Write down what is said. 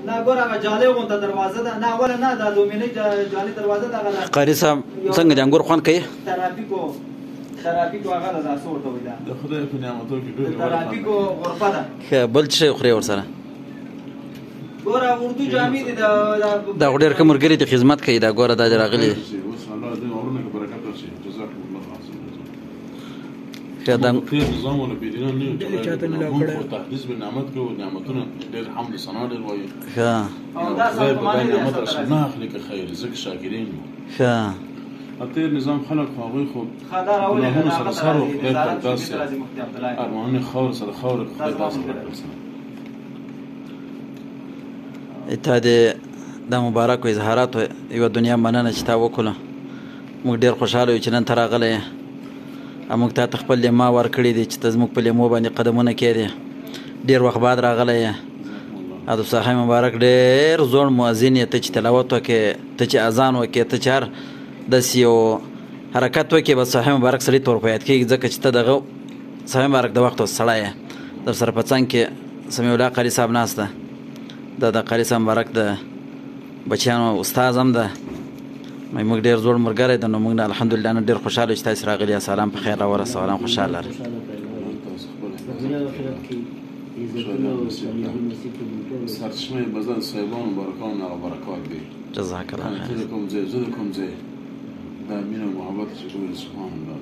نه ګور هغه جالۍ غونته دروازه ده نه اوله نه دا دومینۍ جالۍ دروازه ده هغه قاري صاحب څنګه د انګور خوند کوي؟ ترافیکو هغه ده دا څه ورته وایي دا د خدای په نعمتو کې ډېر ترافیکو غرفه ده. ښه بل څه شی خورې ورسره؟ ګوره اردو جامې دي دا خو ډېر ښه ملګري دي خدمت کوي دا ګوره دا دې راغلي دي. اوس الله دې اورونه کې برکت ورشي جزاکم الله خیر. ښه دا خیر نظام ولا بيدینه نه موږ تحديث بالنعمت کې نعمتونه ډېر حمد ثنا ډېر وایي. ښه او دا ساختماني نعمت رسولنا اخلي که خیر ځکه شاکرین ښه اتیر نظام خلق هغوی خو ګناهونو سره سر و خدای ته داسې ارمانونه خاور سره خاور خدای داسې ورکړل. ته د دا مبارکو اظهاراتو یوه دنیا مننه چې تا وکړو. موږ ډېر خوشحاله یو چې نن ته راغلی یې او موږ تا ته خپل لیما ورکړی دی چې ته زموږ په لیمو باندې قدمونه کېدې. ډېر وخت بعد راغلی یې او د صحیح مبارک ډېر زوړ مؤذن یې ته چې تلاوت وکړې ته چې اذان وکړې ته چې هر داسې یو حرکت وکړې بس صحیح مبارک سړي ته ورپه یاد کېږي ځکه چې ته دغه صحیح مبارک د وخت سړی یې. در سره په څنګ کې سمیع الله قاري صاحب ناست ده دا د قاري صاحب مبارک د بچیانو استاد هم ده. موږ ډېر زوړ ملګری ده نو موږ نه الحمدلله نن ډېر خوشحاله یو چې تاسې راغلي یاست. سلام په خیر راورسوه سلام خوشحاله لرئ. سرچشمه بزن صاحبان و برکان و برکات بی جزاک الله خیر. زده کم زی دا مین و محبت چطور سبحان الله.